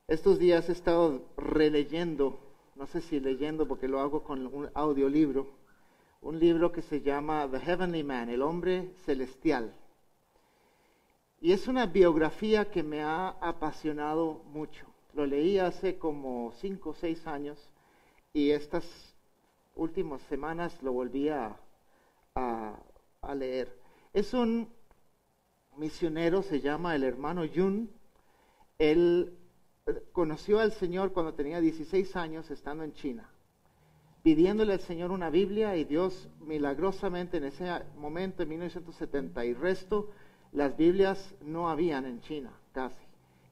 Estos días he estado releyendo, no sé si leyendo porque lo hago con un audiolibro, un libro que se llama The Heavenly Man, el hombre celestial. Y es una biografía que me ha apasionado mucho. Lo leí hace como 5 o 6 años y estas últimas semanas lo volví a leer. Es un misionero, se llama el hermano Yun. Él conoció al Señor cuando tenía 16 años estando en China, pidiéndole al Señor una Biblia, y Dios milagrosamente en ese momento, en 1970 y resto, las Biblias no habían en China casi.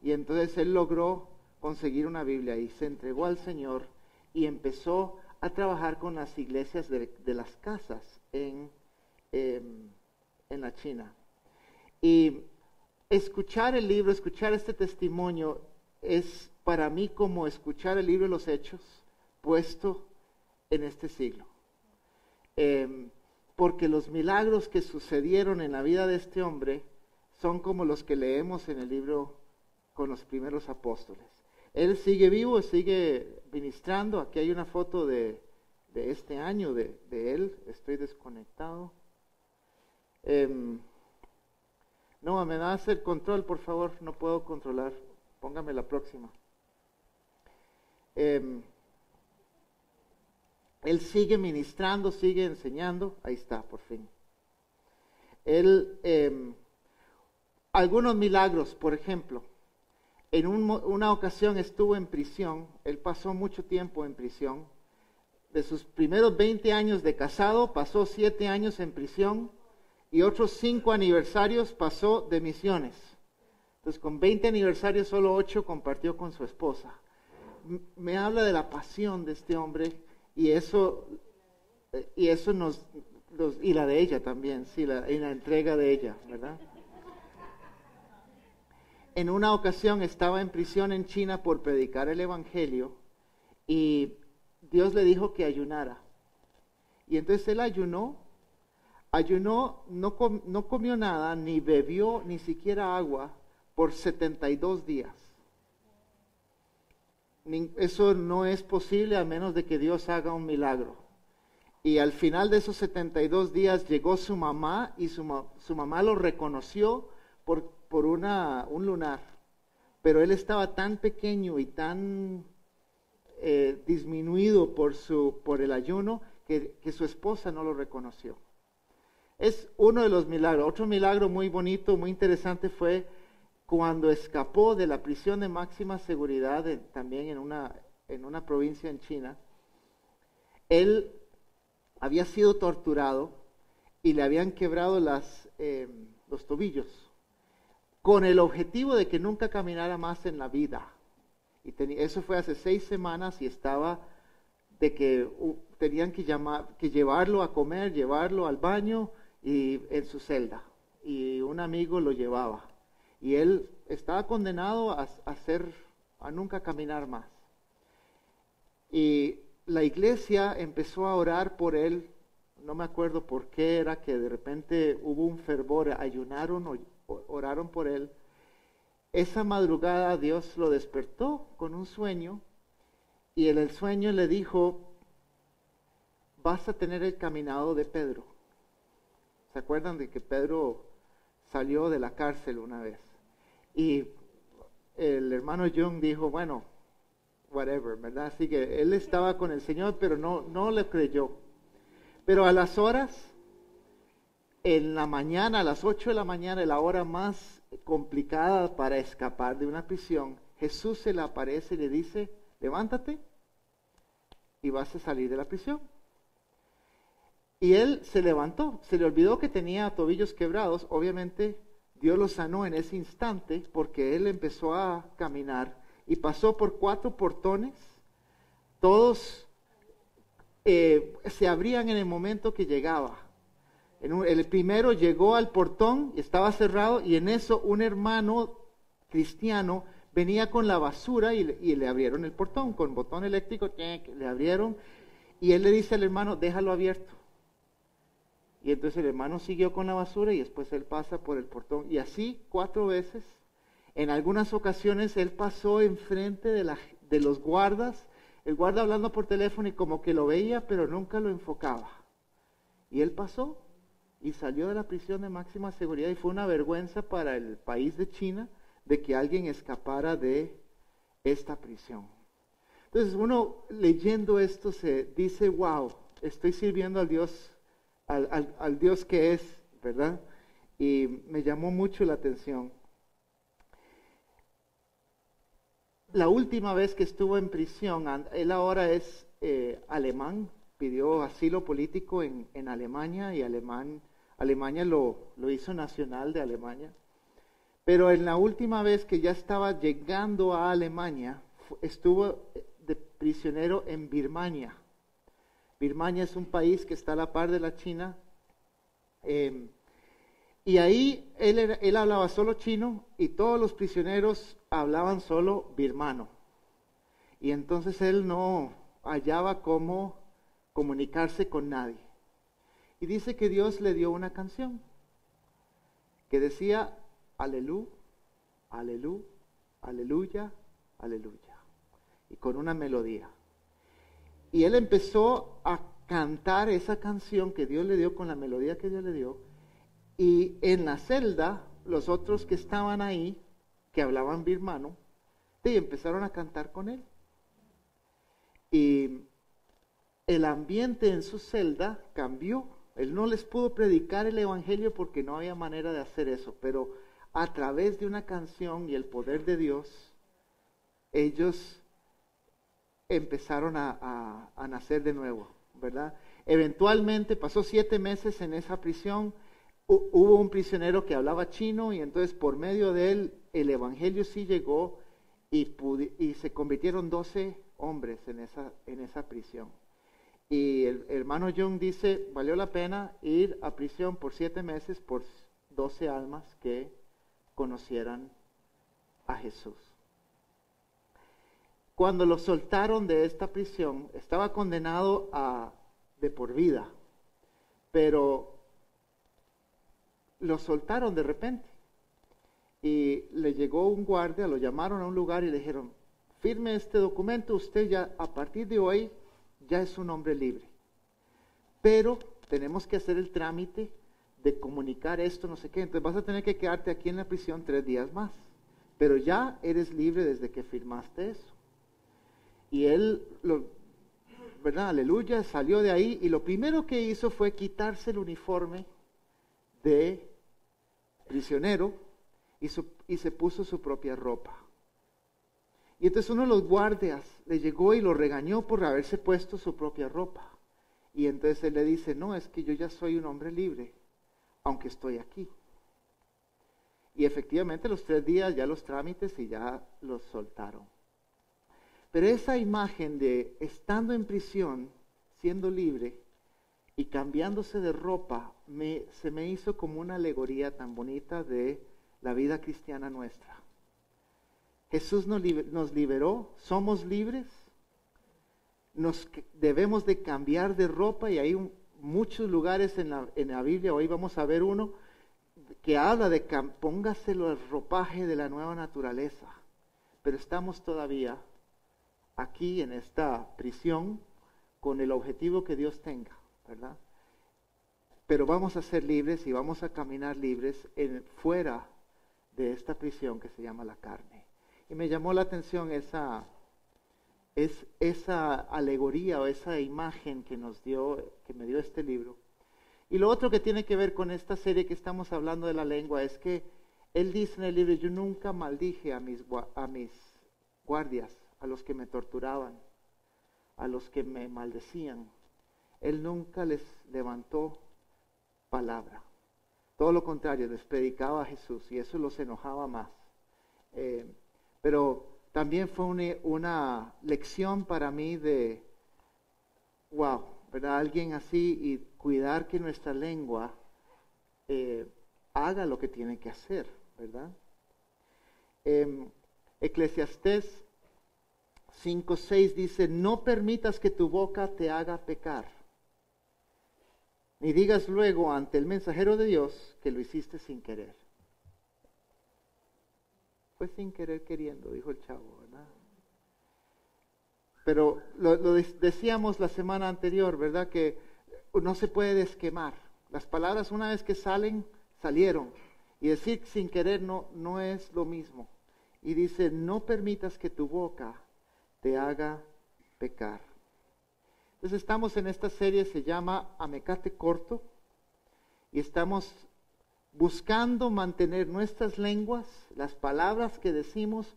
Y entonces él logró conseguir una Biblia y se entregó al Señor y empezó a trabajar con las iglesias de las casas en la China. Y escuchar el libro, escuchar este testimonio, es para mí como escuchar el libro de los Hechos puesto en este siglo. Porque los milagros que sucedieron en la vida de este hombre son como los que leemos en el libro con los primeros apóstoles. Él sigue vivo, sigue ministrando. Aquí hay una foto de este año de él. Estoy desconectado. No, me das el control, por favor. No puedo controlar. Póngame la próxima. Él sigue ministrando, sigue enseñando. Ahí está, por fin. Algunos milagros, por ejemplo. En una ocasión estuvo en prisión. Él pasó mucho tiempo en prisión. De sus primeros 20 años de casado, pasó 7 años en prisión. Y otros 5 aniversarios pasó de misiones. Entonces, con 20 aniversarios, solo 8 compartió con su esposa. Me habla de la pasión de este hombre, y eso y la de ella también, sí, y la entrega de ella, ¿verdad? En una ocasión estaba en prisión en China por predicar el evangelio, y Dios le dijo que ayunara. Y entonces él ayunó, no comió nada, ni bebió ni siquiera agua por 72 días. Eso no es posible a menos de que Dios haga un milagro. Y al final de esos 72 días llegó su mamá, y su mamá lo reconoció por un lunar. Pero él estaba tan pequeño y tan disminuido por el ayuno que su esposa no lo reconoció. Es uno de los milagros. Otro milagro muy bonito, muy interesante fue cuando escapó de la prisión de máxima seguridad, también en una provincia en China. Él había sido torturado y le habían quebrado los tobillos, con el objetivo de que nunca caminara más en la vida. Y eso fue hace 6 semanas, y estaba de que tenían que llevarlo a comer, llevarlo al baño y en su celda. Y un amigo lo llevaba. Y él estaba condenado a nunca caminar más. Y la iglesia empezó a orar por él. No me acuerdo por qué era que de repente hubo un fervor, ayunaron, oraron por él. Esa madrugada Dios lo despertó con un sueño, y en el sueño le dijo: vas a tener el caminado de Pedro. ¿Se acuerdan de que Pedro salió de la cárcel una vez? Y el hermano Jung dijo, bueno, whatever, ¿verdad? Así que él estaba con el Señor, pero no le creyó. Pero a las horas, en la mañana, a las 8 de la mañana, la hora más complicada para escapar de una prisión, Jesús se le aparece y le dice: levántate y vas a salir de la prisión. Y él se levantó, se le olvidó que tenía tobillos quebrados. Obviamente Dios lo sanó en ese instante, porque él empezó a caminar y pasó por 4 portones. Todos se abrían en el momento que llegaba. El primero llegó al portón y estaba cerrado, y en eso un hermano cristiano venía con la basura y le abrieron el portón con botón eléctrico, le abrieron, y él le dice al hermano: déjalo abierto. Y entonces el hermano siguió con la basura, y después él pasa por el portón, y así 4 veces. En algunas ocasiones él pasó enfrente de los guardas, el guarda hablando por teléfono y como que lo veía, pero nunca lo enfocaba. Y él pasó y salió de la prisión de máxima seguridad y fue una vergüenza para el país de China de que alguien escapara de esta prisión. Entonces uno leyendo esto se dice, wow, estoy sirviendo al Dios, al Dios que es, ¿verdad? Y me llamó mucho la atención. La última vez que estuvo en prisión, él ahora es alemán, pidió asilo político en Alemania y Alemania lo hizo nacional de Alemania. Pero en la última vez que ya estaba llegando a Alemania, estuvo de prisionero en Birmania. Birmania es un país que está a la par de la China. Y ahí él hablaba solo chino y todos los prisioneros hablaban solo birmano. Y entonces él no hallaba cómo comunicarse con nadie. Y dice que Dios le dio una canción que decía, aleluya, aleluya, aleluya, aleluya. Y con una melodía. Y él empezó a cantar esa canción que Dios le dio con la melodía que Dios le dio. Y en la celda, los otros que estaban ahí, que hablaban birmano, empezaron a cantar con él. Y el ambiente en su celda cambió. Él no les pudo predicar el evangelio porque no había manera de hacer eso, pero a través de una canción y el poder de Dios, ellos empezaron a nacer de nuevo, ¿verdad? Eventualmente pasó 7 meses en esa prisión. Hubo un prisionero que hablaba chino y entonces por medio de él el evangelio sí llegó y se convirtieron 12 hombres en esa prisión. Y el hermano Jung dice, valió la pena ir a prisión por 7 meses por 12 almas que conocieran a Jesús. Cuando lo soltaron de esta prisión, estaba condenado de por vida, pero lo soltaron de repente. Y le llegó un guardia, lo llamaron a un lugar y le dijeron, firme este documento, usted ya a partir de hoy ya es un hombre libre. Pero tenemos que hacer el trámite de comunicar esto, no sé qué, entonces vas a tener que quedarte aquí en la prisión 3 días más. Pero ya eres libre desde que firmaste eso. Y él, ¿verdad? Aleluya, salió de ahí y lo primero que hizo fue quitarse el uniforme de prisionero y se puso su propia ropa. Y entonces uno de los guardias le llegó y lo regañó por haberse puesto su propia ropa. Y entonces él le dice, no, es que yo ya soy un hombre libre, aunque estoy aquí. Y efectivamente los 3 días ya los trámites y ya los soltaron. Pero esa imagen de estando en prisión, siendo libre y cambiándose de ropa, se me hizo como una alegoría tan bonita de la vida cristiana nuestra. Jesús nos liberó, somos libres, debemos de cambiar de ropa y hay muchos lugares en la Biblia, hoy vamos a ver uno, que habla de póngaselo el ropaje de la nueva naturaleza, pero estamos todavía aquí en esta prisión con el objetivo que Dios tenga, ¿verdad? Pero vamos a ser libres y vamos a caminar libres fuera de esta prisión que se llama la carne. Y me llamó la atención esa alegoría o esa imagen que me dio este libro. Y lo otro que tiene que ver con esta serie que estamos hablando de la lengua es que él dice en el libro, yo nunca maldije a mis guardias, a los que me torturaban, a los que me maldecían. Él nunca les levantó palabra. Todo lo contrario, les predicaba a Jesús y eso los enojaba más. Pero también fue una lección para mí de, wow, ¿verdad? Alguien así y cuidar que nuestra lengua haga lo que tiene que hacer, ¿verdad? Eclesiastés 5:6 dice, no permitas que tu boca te haga pecar, ni digas luego ante el mensajero de Dios que lo hiciste sin querer. Fue sin querer queriendo, dijo el chavo, ¿verdad? Pero lo decíamos la semana anterior, ¿verdad? Que no se puede desquemar. Las palabras una vez que salen, salieron. Y decir sin querer no es lo mismo. Y dice, no permitas que tu boca te haga pecar. Entonces estamos en esta serie, se llama Amecate Corto. Y estamos buscando mantener nuestras lenguas, las palabras que decimos,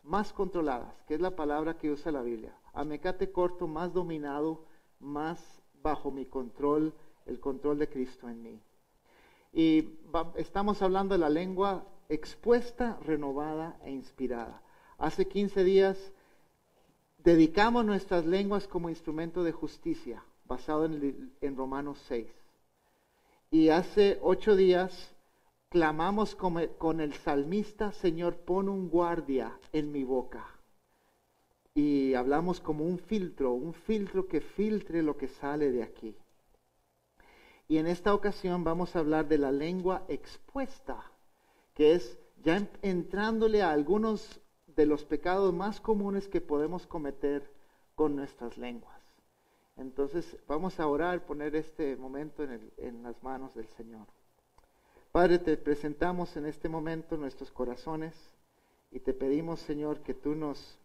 más controladas, que es la palabra que usa la Biblia. Amecate corto, más dominado, más bajo mi control, el control de Cristo en mí. Y estamos hablando de la lengua expuesta, renovada e inspirada. Hace 15 días dedicamos nuestras lenguas como instrumento de justicia, basado en Romanos 6. Y hace 8 días clamamos con el salmista, Señor, pon un guardia en mi boca. Y hablamos como un filtro que filtre lo que sale de aquí. Y en esta ocasión vamos a hablar de la lengua expuesta, que es ya entrándole a algunos de los pecados más comunes que podemos cometer con nuestras lenguas. Entonces vamos a orar, poner este momento en las manos del Señor. Padre, te presentamos en este momento nuestros corazones y te pedimos, Señor, que tú nos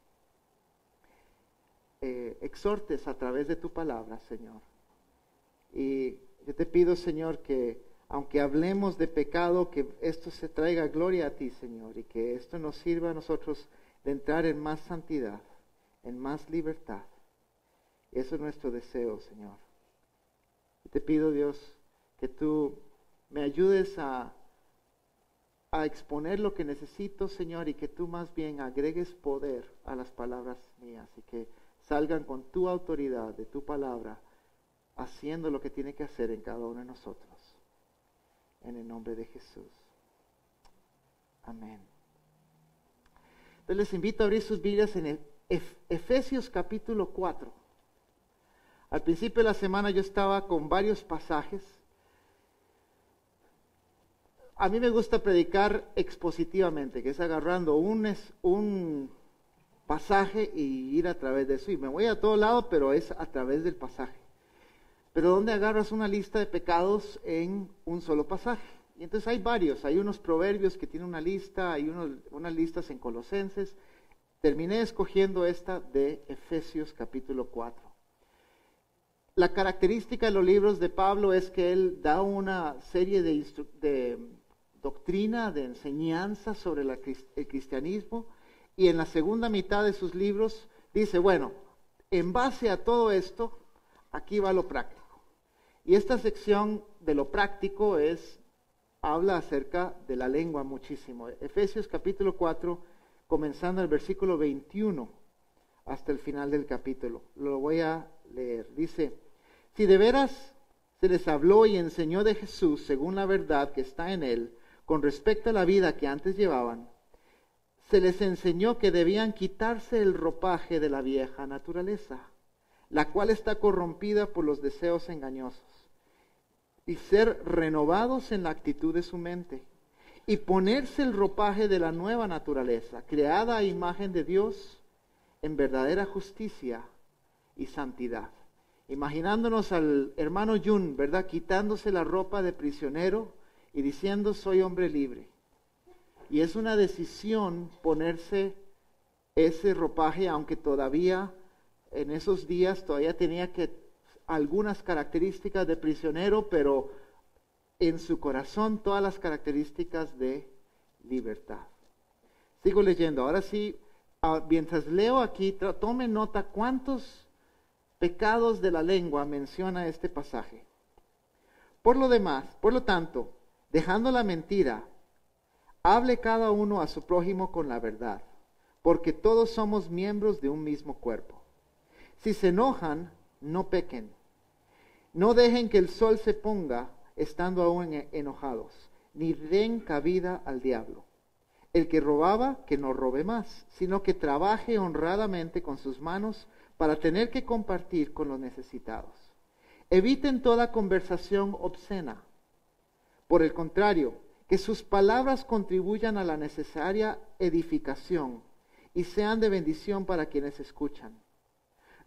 exhortes a través de tu palabra, Señor. Y yo te pido, Señor, que aunque hablemos de pecado, que esto se traiga gloria a ti, Señor, y que esto nos sirva a nosotros de entrar en más santidad, en más libertad. Eso es nuestro deseo, Señor. Y te pido, Dios, que tú me ayudes a exponer lo que necesito, Señor, y que tú más bien agregues poder a las palabras mías y que salgan con tu autoridad de tu palabra, haciendo lo que tiene que hacer en cada uno de nosotros. En el nombre de Jesús. Amén. Entonces les invito a abrir sus Biblias en Efesios capítulo 4. Al principio de la semana yo estaba con varios pasajes. A mí me gusta predicar expositivamente, que es agarrando un pasaje y ir a través de eso. Y me voy a todo lado, pero es a través del pasaje. Pero ¿dónde agarras una lista de pecados en un solo pasaje? Y entonces hay varios. Hay unos proverbios que tienen una lista, hay unas listas en Colosenses. Terminé escogiendo esta de Efesios capítulo 4. La característica de los libros de Pablo es que él da una serie de doctrina, de enseñanza sobre el cristianismo, y en la segunda mitad de sus libros dice, bueno, en base a todo esto, aquí va lo práctico. Y esta sección de lo práctico habla acerca de la lengua muchísimo. Efesios capítulo 4, comenzando el versículo 21 hasta el final del capítulo. Lo voy a leer. Dice, si de veras se les habló y enseñó de Jesús según la verdad que está en él, con respecto a la vida que antes llevaban, se les enseñó que debían quitarse el ropaje de la vieja naturaleza, la cual está corrompida por los deseos engañosos, y ser renovados en la actitud de su mente, y ponerse el ropaje de la nueva naturaleza, creada a imagen de Dios en verdadera justicia y santidad. Imaginándonos al hermano Jun, ¿verdad?, quitándose la ropa de prisionero y diciendo, soy hombre libre. Y es una decisión ponerse ese ropaje, aunque todavía en esos días todavía tenía algunas características de prisionero, pero en su corazón todas las características de libertad. Sigo leyendo. Ahora sí, mientras leo aquí, tome nota cuántos pecados de la lengua menciona este pasaje. Por lo tanto, dejando la mentira, hable cada uno a su prójimo con la verdad, porque todos somos miembros de un mismo cuerpo. Si se enojan, no pequen. No dejen que el sol se ponga estando aún enojados, ni den cabida al diablo. El que robaba, que no robe más, sino que trabaje honradamente con sus manos para tener que compartir con los necesitados. Eviten toda conversación obscena. Por el contrario, Que sus palabras contribuyan a la necesaria edificación y sean de bendición para quienes escuchan.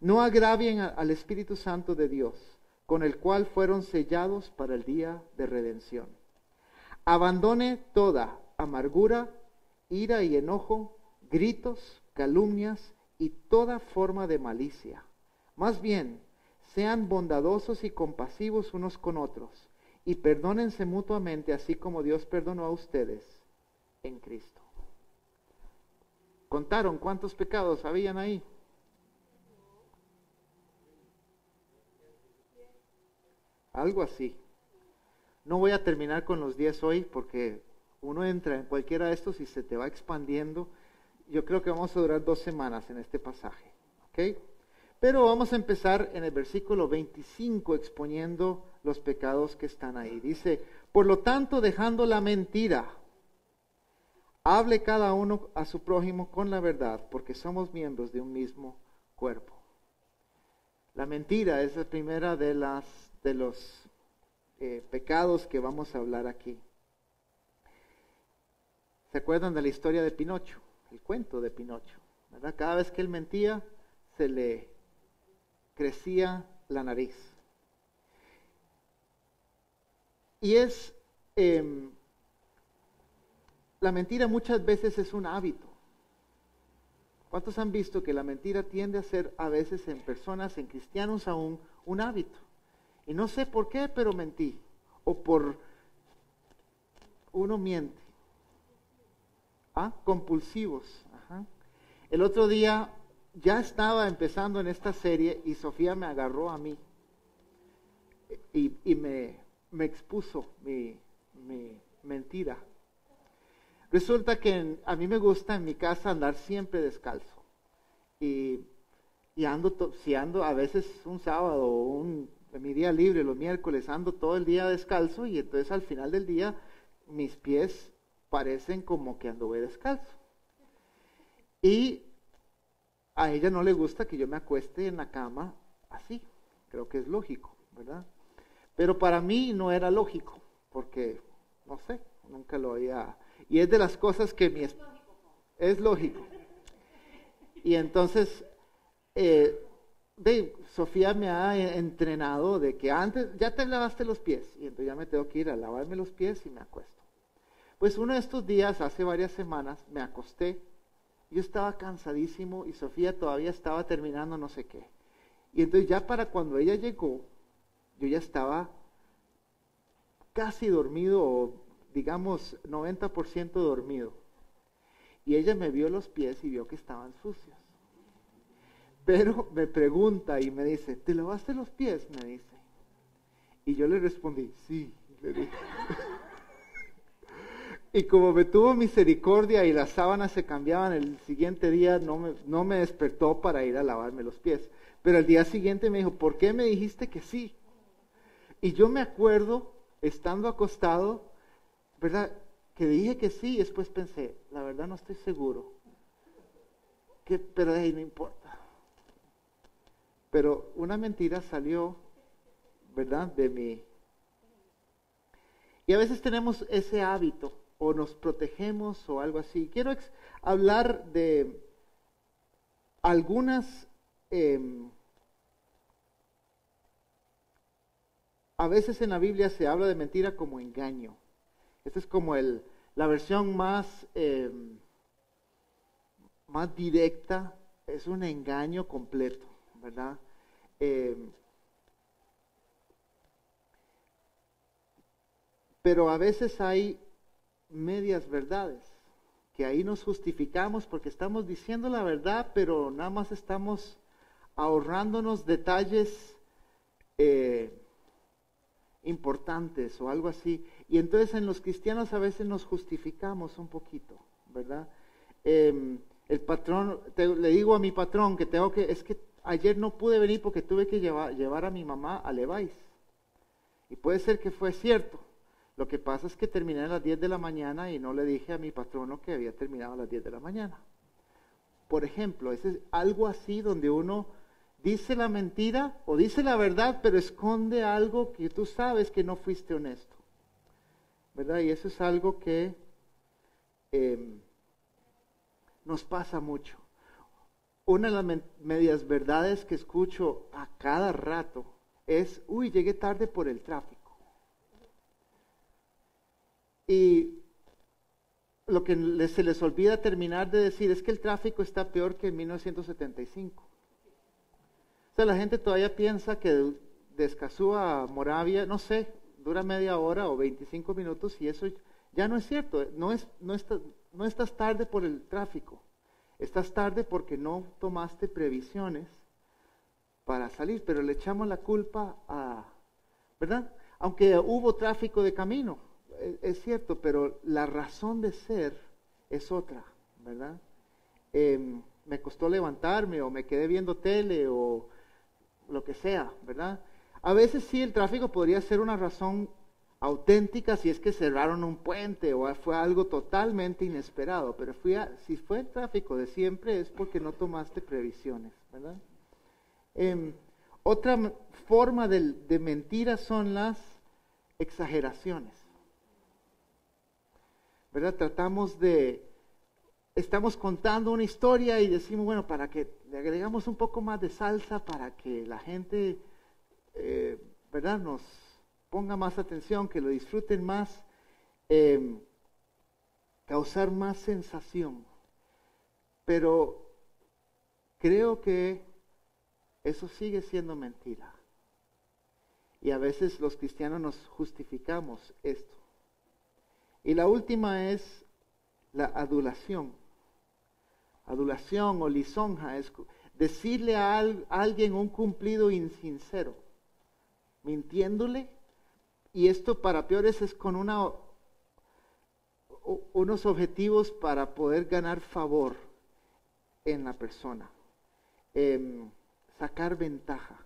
No agravien al Espíritu Santo de Dios, con el cual fueron sellados para el día de redención. Abandone toda amargura, ira y enojo, gritos, calumnias y toda forma de malicia. Más bien, sean bondadosos y compasivos unos con otros, y perdónense mutuamente, así como Dios perdonó a ustedes en Cristo. ¿Contaron cuántos pecados habían ahí? Algo así. No voy a terminar con los 10 hoy porque uno entra en cualquiera de estos y se te va expandiendo. Yo creo que vamos a durar 2 semanas en este pasaje. ¿Ok? Pero vamos a empezar en el versículo 25 exponiendo los pecados que están ahí. Dice, por lo tanto, dejando la mentira, hable cada uno a su prójimo con la verdad, porque somos miembros de un mismo cuerpo. La mentira es la primera de los pecados que vamos a hablar aquí. ¿Se acuerdan de la historia de Pinocho? El cuento de Pinocho, ¿verdad? Cada vez que él mentía, se le crecía la nariz. Y la mentira muchas veces es un hábito. ¿Cuántos han visto que la mentira tiende a ser a veces en personas, en cristianos aún, un hábito? Y no sé por qué, pero mentí. Uno miente. Compulsivos. Ajá. El otro día ya estaba empezando en esta serie y Sofía me agarró a mí y me expuso mi mentira. Resulta que a mí me gusta en mi casa andar siempre descalzo. Y si ando a veces un sábado o mi día libre, los miércoles, ando todo el día descalzo y entonces al final del día mis pies parecen como que anduve descalzo. Y a ella no le gusta que yo me acueste en la cama así. Creo que es lógico, ¿verdad? Pero para mí no era lógico, porque, no sé, nunca lo había... Y es de las cosas que es lógico. Y entonces, Sofía me ha entrenado de que antes, ya te lavaste los pies, y entonces ya me tengo que ir a lavarme los pies y me acuesto. Pues uno de estos días, hace varias semanas, me acosté, yo estaba cansadísimo y Sofía todavía estaba terminando no sé qué. Y entonces ya para cuando ella llegó, yo ya estaba casi dormido, o digamos 90% dormido. Y ella me vio los pies y vio que estaban sucios. Pero me pregunta y me dice, ¿te lavaste los pies? Me dice. Y yo le respondí, sí, le dije. Y como me tuvo misericordia y las sábanas se cambiaban el siguiente día, no me despertó para ir a lavarme los pies. Pero el día siguiente me dijo, ¿por qué me dijiste que sí? Y yo me acuerdo, estando acostado, ¿verdad? Que dije que sí y después pensé, la verdad no estoy seguro. Pero no importa. Pero una mentira salió, ¿verdad? De mí. Y a veces tenemos ese hábito, o nos protegemos o algo así. Quiero hablar de algunas, a veces en la Biblia se habla de mentira como engaño. Esta es como la versión más directa, es un engaño completo, ¿verdad? Pero a veces hay medias verdades, que ahí nos justificamos porque estamos diciendo la verdad, pero nada más estamos ahorrándonos detalles importantes o algo así. Y entonces en los cristianos a veces nos justificamos un poquito, ¿verdad? El patrón, le digo a mi patrón que es que ayer no pude venir porque tuve que llevar a mi mamá a Levi's. Y puede ser que fue cierto. Lo que pasa es que terminé a las 10 de la mañana y no le dije a mi patrono que había terminado a las 10 de la mañana. Por ejemplo, es algo así donde uno dice la mentira o dice la verdad, pero esconde algo que tú sabes que no fuiste honesto. ¿verdad? Y eso es algo que nos pasa mucho. Una de las medias verdades que escucho a cada rato es, uy, llegué tarde por el tráfico. Y lo que se les olvida terminar de decir es que el tráfico está peor que en 1975. O sea, la gente todavía piensa que de Escazú a Moravia, no sé, dura media hora o 25 minutos y eso ya no es cierto. No estás tarde por el tráfico. Estás tarde porque no tomaste previsiones para salir, pero le echamos la culpa a, ¿verdad? Aunque hubo tráfico de camino, es cierto, pero la razón de ser es otra, ¿verdad? Me costó levantarme o me quedé viendo tele o lo que sea, ¿verdad? A veces sí el tráfico podría ser una razón auténtica si es que cerraron un puente o fue algo totalmente inesperado, pero si fue el tráfico de siempre es porque no tomaste previsiones, ¿verdad? Otra forma de mentiras son las exageraciones, ¿verdad? Estamos contando una historia y decimos, bueno, para que le agregamos un poco más de salsa para que la gente, ¿verdad?, nos ponga más atención, que lo disfruten más, causar más sensación. Pero creo que eso sigue siendo mentira. Y a veces los cristianos nos justificamos esto. Y la última es la adulación. Adulación o lisonja es decirle a alguien un cumplido insincero, mintiéndole. Y esto para peores es con unos objetivos para poder ganar favor en la persona, sacar ventaja.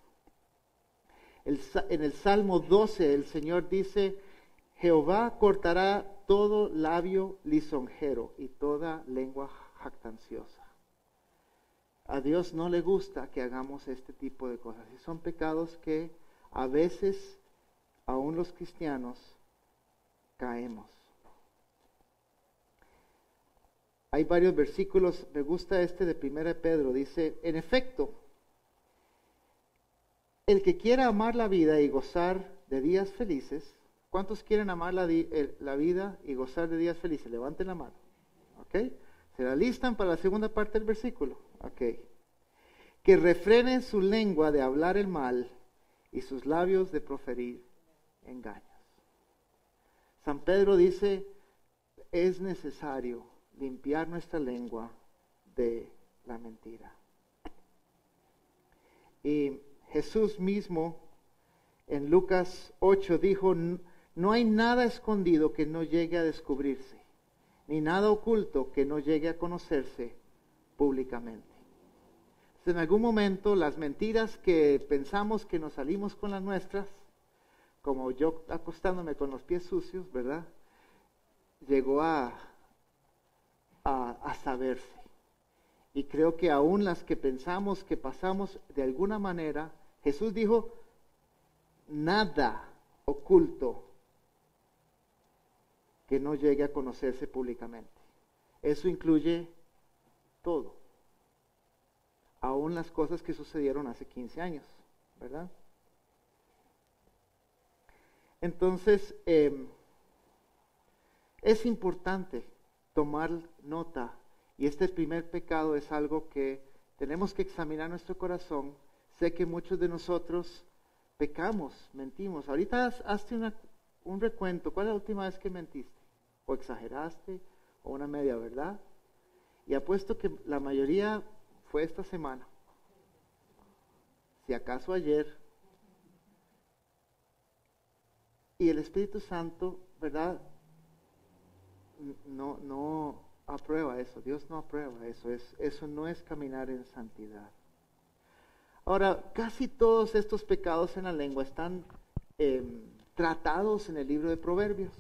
En el Salmo 12 el Señor dice, Jehová cortará todo labio lisonjero y toda lengua jactanciosa. A Dios no le gusta que hagamos este tipo de cosas. Y son pecados que a veces aún los cristianos caemos. Hay varios versículos, me gusta este de 1 Pedro, dice, en efecto, el que quiera amar la vida y gozar de días felices, ¿cuántos quieren amar la vida y gozar de días felices? Levanten la mano, ¿ok? ¿Se la listan para la segunda parte del versículo? Ok. Que refrenen su lengua de hablar el mal y sus labios de proferir engaños. San Pedro dice, es necesario limpiar nuestra lengua de la mentira. Y Jesús mismo en Lucas 8 dijo, no hay nada escondido que no llegue a descubrirse, ni nada oculto que no llegue a conocerse públicamente. En algún momento las mentiras que pensamos que nos salimos con las nuestras, como yo acostándome con los pies sucios, ¿verdad? Llegó a saberse. Y creo que aún las que pensamos que pasamos de alguna manera, Jesús dijo, nada oculto que no llegue a conocerse públicamente. Eso incluye todo. Aún las cosas que sucedieron hace 15 años, ¿verdad? Entonces, es importante tomar nota, y este primer pecado es algo que tenemos que examinar nuestro corazón. Sé que muchos de nosotros pecamos, mentimos. Ahorita hazte un recuento. ¿Cuál es la última vez que mentiste? ¿O exageraste? ¿O una media verdad? Y apuesto que la mayoría fue esta semana. Si acaso ayer. Y el Espíritu Santo, ¿verdad? No aprueba eso. Dios no aprueba eso. Eso no es caminar en santidad. Ahora, casi todos estos pecados en la lengua están tratados en el libro de Proverbios.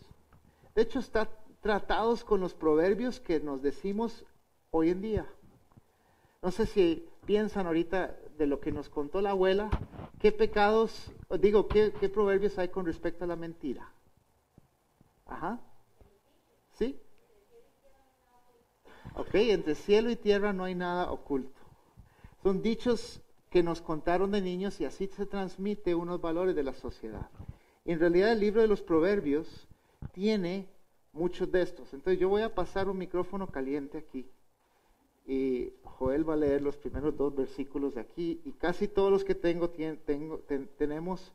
De hecho, están tratados con los proverbios que nos decimos hoy en día. No sé si piensan ahorita de lo que nos contó la abuela, qué pecados, qué proverbios hay con respecto a la mentira. Ajá. ¿Sí? Ok, entre cielo y tierra no hay nada oculto. Son dichos que nos contaron de niños y así se transmite unos valores de la sociedad. En realidad el libro de los Proverbios tiene muchos de estos. Entonces yo voy a pasar un micrófono caliente aquí y Joel va a leer los primeros 2 versículos de aquí y casi todos los que tenemos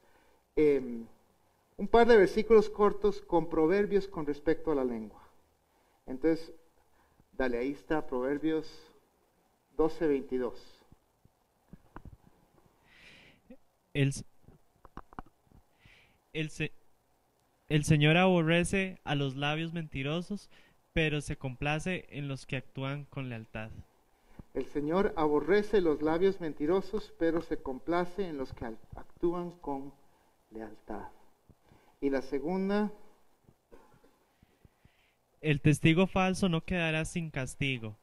un par de versículos cortos con proverbios con respecto a la lengua. Entonces, dale, ahí está Proverbios 12:22. El, el, se- el Señor aborrece a los labios mentirosos, pero se complace en los que actúan con lealtad. El Señor aborrece los labios mentirosos, pero se complace en los que actúan con lealtad. Y la segunda, El testigo falso no quedará sin castigo,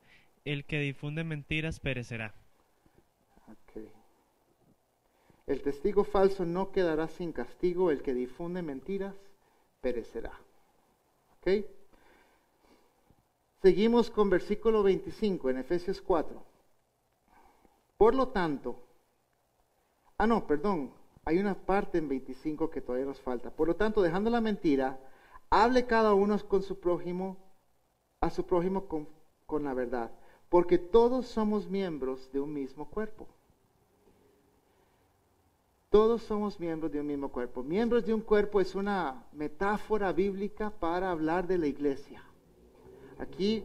el que difunde mentiras perecerá. okay. El testigo falso no quedará sin castigo, el que difunde mentiras perecerá. ¿Ok? Seguimos con versículo 25 en Efesios 4. Por lo tanto, hay una parte en 25 que todavía nos falta. Por lo tanto, dejando la mentira, hable cada uno con su prójimo, a su prójimo con la verdad, porque todos somos miembros de un mismo cuerpo. Todos somos miembros de un mismo cuerpo. Miembros de un cuerpo es una metáfora bíblica para hablar de la iglesia. Aquí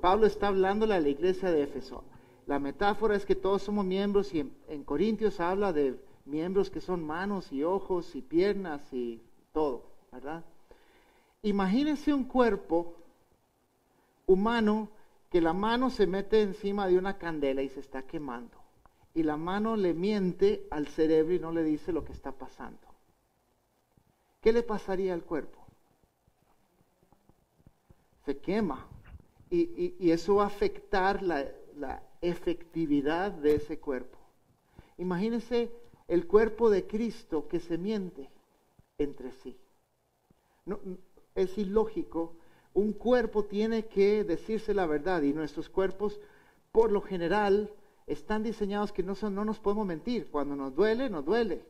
Pablo está hablándole a la iglesia de Éfeso. La metáfora es que todos somos miembros y en Corintios habla de miembros que son manos y ojos y piernas y todo, ¿verdad? Imagínense un cuerpo humano que la mano se mete encima de una candela y se está quemando. Y la mano le miente al cerebro y no le dice lo que está pasando. ¿Qué le pasaría al cuerpo? Se quema. Y eso va a afectar la efectividad de ese cuerpo. Imagínense el cuerpo de Cristo que se miente entre sí. No, es ilógico. Un cuerpo tiene que decirse la verdad y nuestros cuerpos, por lo general, están diseñados que no nos podemos mentir. Cuando nos duele, nos duele.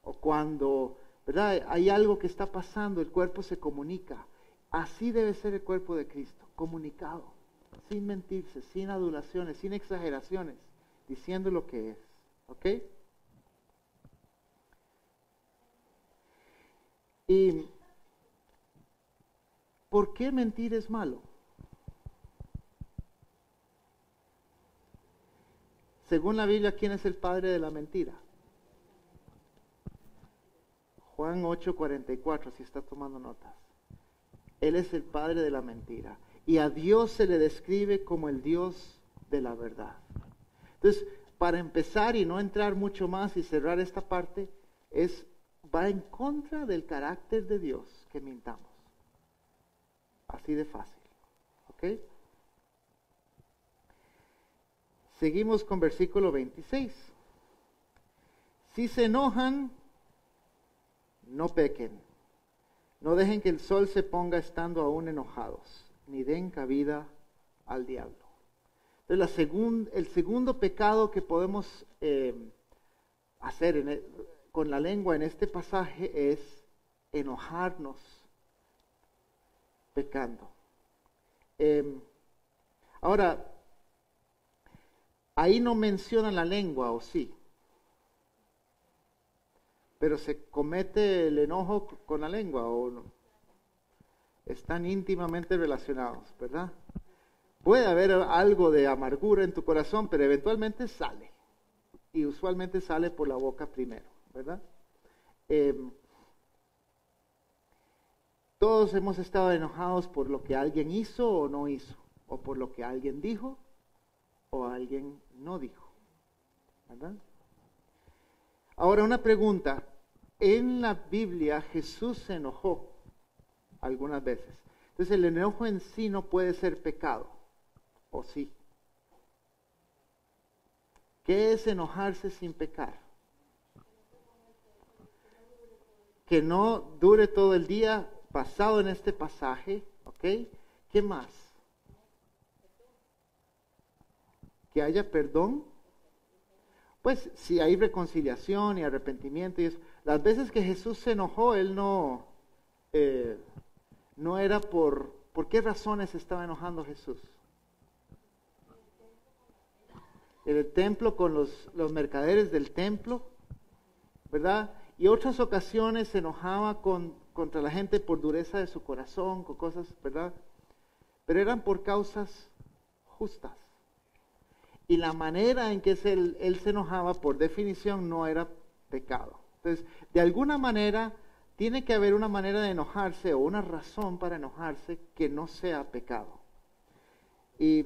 O cuando, ¿verdad?, hay algo que está pasando, el cuerpo se comunica. Así debe ser el cuerpo de Cristo, comunicado, sin mentirse, sin adulaciones, sin exageraciones, diciendo lo que es. ¿Ok? ¿Y por qué mentir es malo? Según la Biblia, ¿quién es el padre de la mentira? Juan 8:44, si está tomando notas. Él es el padre de la mentira. Y a Dios se le describe como el Dios de la verdad. Entonces, para empezar y no entrar mucho más y cerrar esta parte, va en contra del carácter de Dios que mintamos. Así de fácil. ¿Ok? Seguimos con versículo 26. Si se enojan, no pequen. No dejen que el sol se ponga estando aún enojados, ni den cabida al diablo. Entonces, el segundo pecado que podemos hacer con la lengua en este pasaje es enojarnos pecando. Ahora, ahí no menciona la lengua, ¿o sí? Pero se comete el enojo con la lengua, ¿o no? Están íntimamente relacionados, ¿verdad? Puede haber algo de amargura en tu corazón, pero eventualmente sale. Y usualmente sale por la boca primero, ¿verdad? Todos hemos estado enojados por lo que alguien hizo o no hizo, o por lo que alguien dijo o alguien no dijo, ¿verdad? Ahora una pregunta. En la Biblia Jesús se enojó algunas veces. Entonces el enojo en sí no puede ser pecado, ¿o sí? ¿Qué es enojarse sin pecar? que no dure todo el día basado en este pasaje, ¿ok? ¿Qué más? Que haya perdón. Pues si hay reconciliación y arrepentimiento y eso. Las veces que Jesús se enojó, Él no era ¿por qué razones estaba enojando Jesús? En el templo con los mercaderes del templo, ¿verdad? Y otras ocasiones se enojaba contra la gente por dureza de su corazón, con cosas, ¿verdad? Pero eran por causas justas. Y la manera en que él se enojaba, por definición, no era pecado. Entonces, de alguna manera, tiene que haber una manera de enojarse o una razón para enojarse que no sea pecado. Y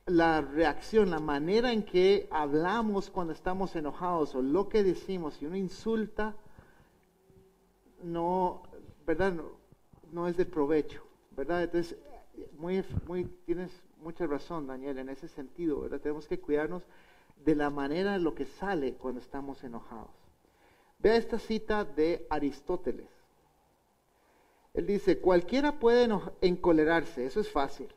la reacción, la manera en que hablamos cuando estamos enojados o lo que decimos, si uno insulta, no, ¿verdad? No es de provecho, ¿verdad? Entonces, tienes mucha razón, Daniel, en ese sentido, ¿verdad? Tenemos que cuidarnos de la manera en lo que sale cuando estamos enojados. Vea esta cita de Aristóteles. Él dice, cualquiera puede encolerarse, eso es fácil,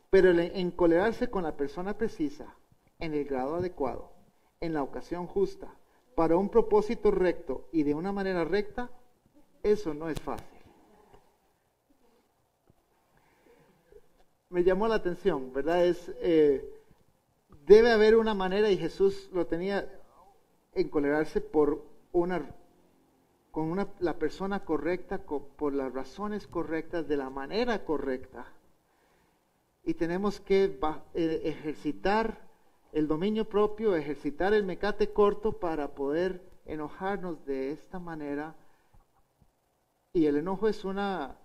pero el encolerarse con la persona precisa, en el grado adecuado, en la ocasión justa, para un propósito recto y de una manera recta, eso no es fácil. Me llamó la atención, ¿verdad? Debe haber una manera, y Jesús lo tenía, encolerarse la persona correcta, por las razones correctas, de la manera correcta. Y tenemos que ejercitar el dominio propio, ejercitar el mecate corto para poder enojarnos de esta manera. Y el enojo es una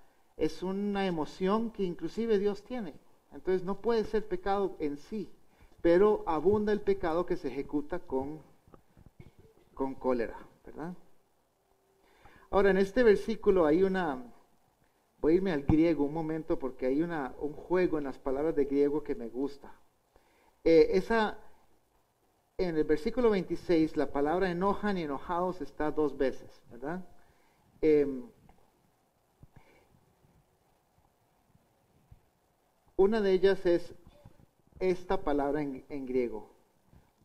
emoción que inclusive Dios tiene. Entonces no puede ser pecado en sí, pero abunda el pecado que se ejecuta con cólera, ¿verdad? Ahora, en este versículo hay voy a irme al griego un momento porque hay un juego en las palabras de griego que me gusta. En el versículo 26, la palabra enojan y enojados está 2 veces, ¿verdad? Una de ellas es esta palabra en griego,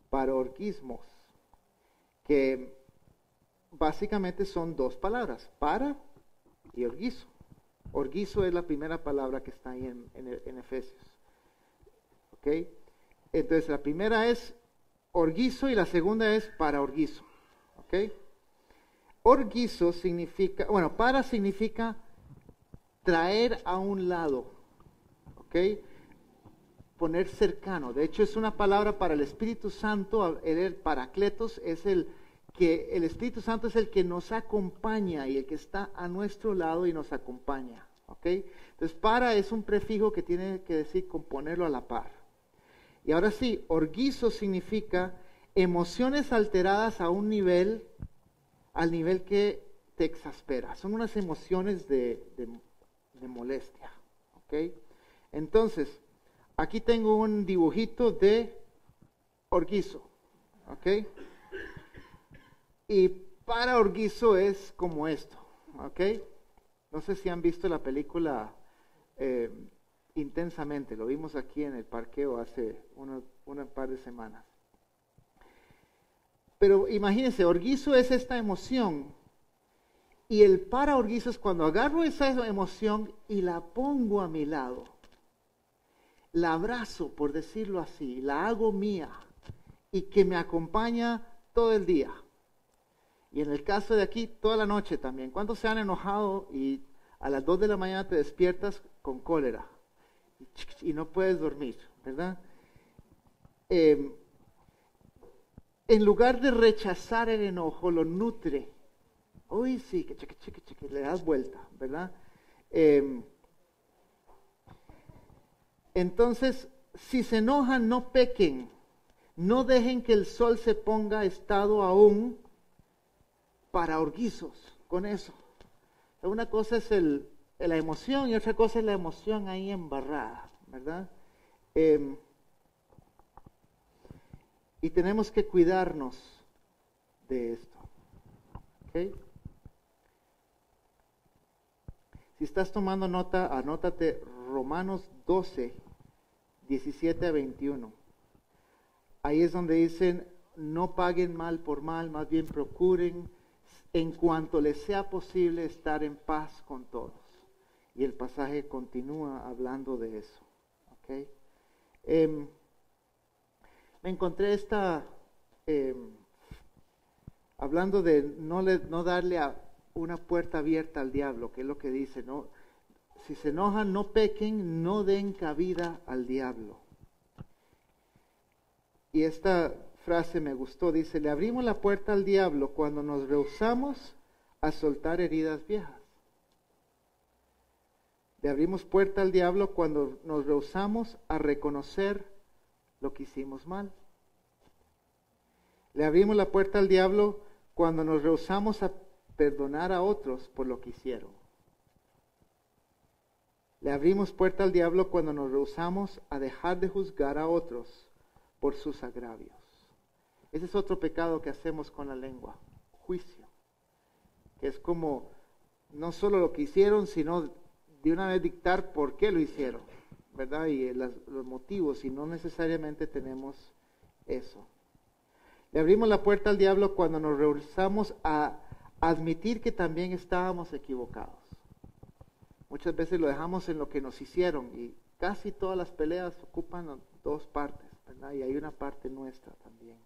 parorgismos, que básicamente son 2 palabras, para y orgizo. Orgizo es la primera palabra que está ahí en Efesios. ¿Ok? Entonces la primera es orgizo y la segunda es para orgizo. ¿Ok? Orgizo significa, para significa traer a un lado. ¿Ok? Poner cercano. De hecho es una palabra para el Espíritu Santo, el Paracletos es el Espíritu Santo es el que nos acompaña y el que está a nuestro lado y nos acompaña. ¿Ok? Entonces, para es un prefijo que tiene que decir con ponerlo a la par. Y ahora sí, orgizo significa emociones alteradas a un nivel, al nivel que te exaspera. Son unas emociones de molestia. ¿Ok? Entonces, aquí tengo un dibujito de orgizo. ¿Ok? Y para orgizo es como esto, ¿ok? No sé si han visto la película Intensamente, lo vimos aquí en el parqueo hace una par de semanas. Pero imagínense, orgizo es esta emoción, y el para orgizo es cuando agarro esa emoción y la pongo a mi lado. La abrazo, por decirlo así, la hago mía, y que me acompaña todo el día. Y en el caso de aquí, toda la noche también. ¿Cuántos se han enojado y a las 2 de la mañana te despiertas con cólera? Y no puedes dormir, ¿verdad? En lugar de rechazar el enojo, lo nutre. Uy, sí, que le das vuelta, ¿verdad? Entonces, si se enojan, no pequen. No dejen que el sol se ponga estado aún para orguizos con eso. Una cosa es la emoción y otra cosa es la emoción ahí embarrada, ¿verdad? Y tenemos que cuidarnos de esto. ¿Okay? Si estás tomando nota, anótate Romanos 12, 17 a 21. Ahí es donde dicen, no paguen mal por mal, más bien procuren en cuanto les sea posible estar en paz con todos. Y el pasaje continúa hablando de eso. ¿Okay? Me encontré hablando de no darle una puerta abierta al diablo, que es lo que dice, ¿no? Si se enojan, no pequen, no den cabida al diablo. Y esta frase me gustó, dice, le abrimos la puerta al diablo cuando nos rehusamos a soltar heridas viejas. Le abrimos puerta al diablo cuando nos rehusamos a reconocer lo que hicimos mal. Le abrimos la puerta al diablo cuando nos rehusamos a perdonar a otros por lo que hicieron. Le abrimos puerta al diablo cuando nos rehusamos a dejar de juzgar a otros por sus agravios. Ese es otro pecado que hacemos con la lengua, juicio, que es como no solo lo que hicieron, sino de una vez dictar por qué lo hicieron, ¿verdad? Y los motivos, y no necesariamente tenemos eso. Le abrimos la puerta al diablo cuando nos rehusamos a admitir que también estábamos equivocados. Muchas veces lo dejamos en lo que nos hicieron y casi todas las peleas ocupan dos partes, ¿verdad? Y hay una parte nuestra también.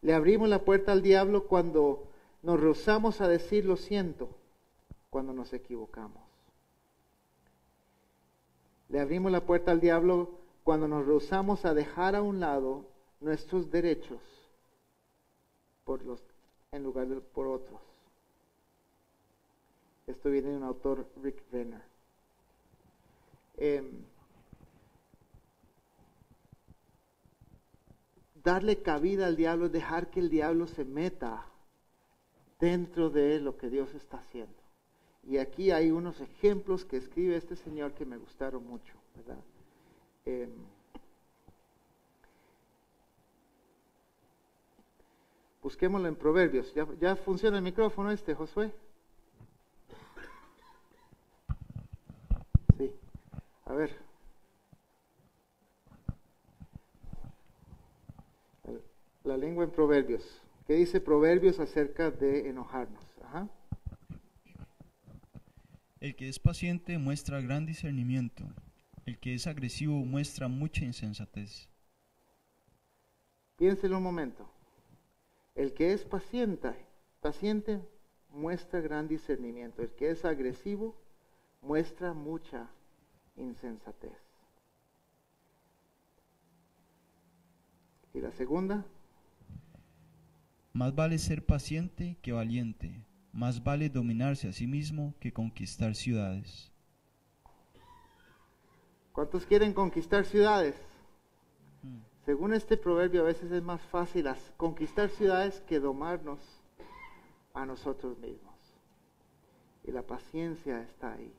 Le abrimos la puerta al diablo cuando nos rehusamos a decir lo siento cuando nos equivocamos. Le abrimos la puerta al diablo cuando nos rehusamos a dejar a un lado nuestros derechos en lugar de por otros. Esto viene de un autor, Rick Renner. Darle cabida al diablo es dejar que el diablo se meta dentro de lo que Dios está haciendo. Y aquí hay unos ejemplos que escribe este señor que me gustaron mucho, ¿verdad? Busquémoslo en Proverbios. ¿Ya funciona el micrófono Josué? Sí. A ver. La lengua en Proverbios. ¿Qué dice Proverbios acerca de enojarnos? Ajá. El que es paciente muestra gran discernimiento. El que es agresivo muestra mucha insensatez. Piénselo un momento. El que es paciente muestra gran discernimiento. El que es agresivo muestra mucha insensatez. ¿Y la segunda? Más vale ser paciente que valiente. Más vale dominarse a sí mismo que conquistar ciudades. ¿Cuántos quieren conquistar ciudades? Según este proverbio, a veces es más fácil conquistar ciudades que domarnos a nosotros mismos. Y la paciencia está ahí.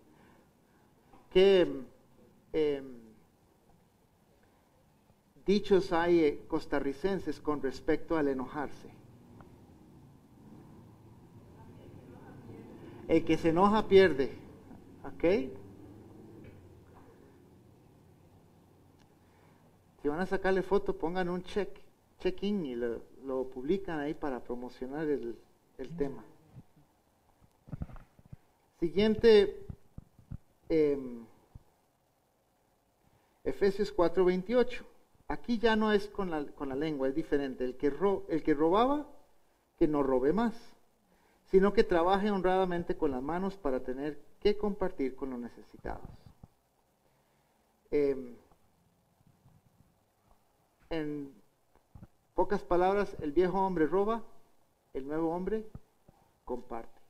¿Qué dichos hay costarricenses con respecto al enojarse? El que se enoja pierde. ¿Ok? Si van a sacarle foto, pongan un check-in y lo publican ahí para promocionar el tema. Siguiente, Efesios 4:28. Aquí ya no es con la lengua, es diferente. El que robaba, que no robe más, sino que trabaje honradamente con las manos para tener que compartir con los necesitados. En pocas palabras, el viejo hombre roba, el nuevo hombre comparte.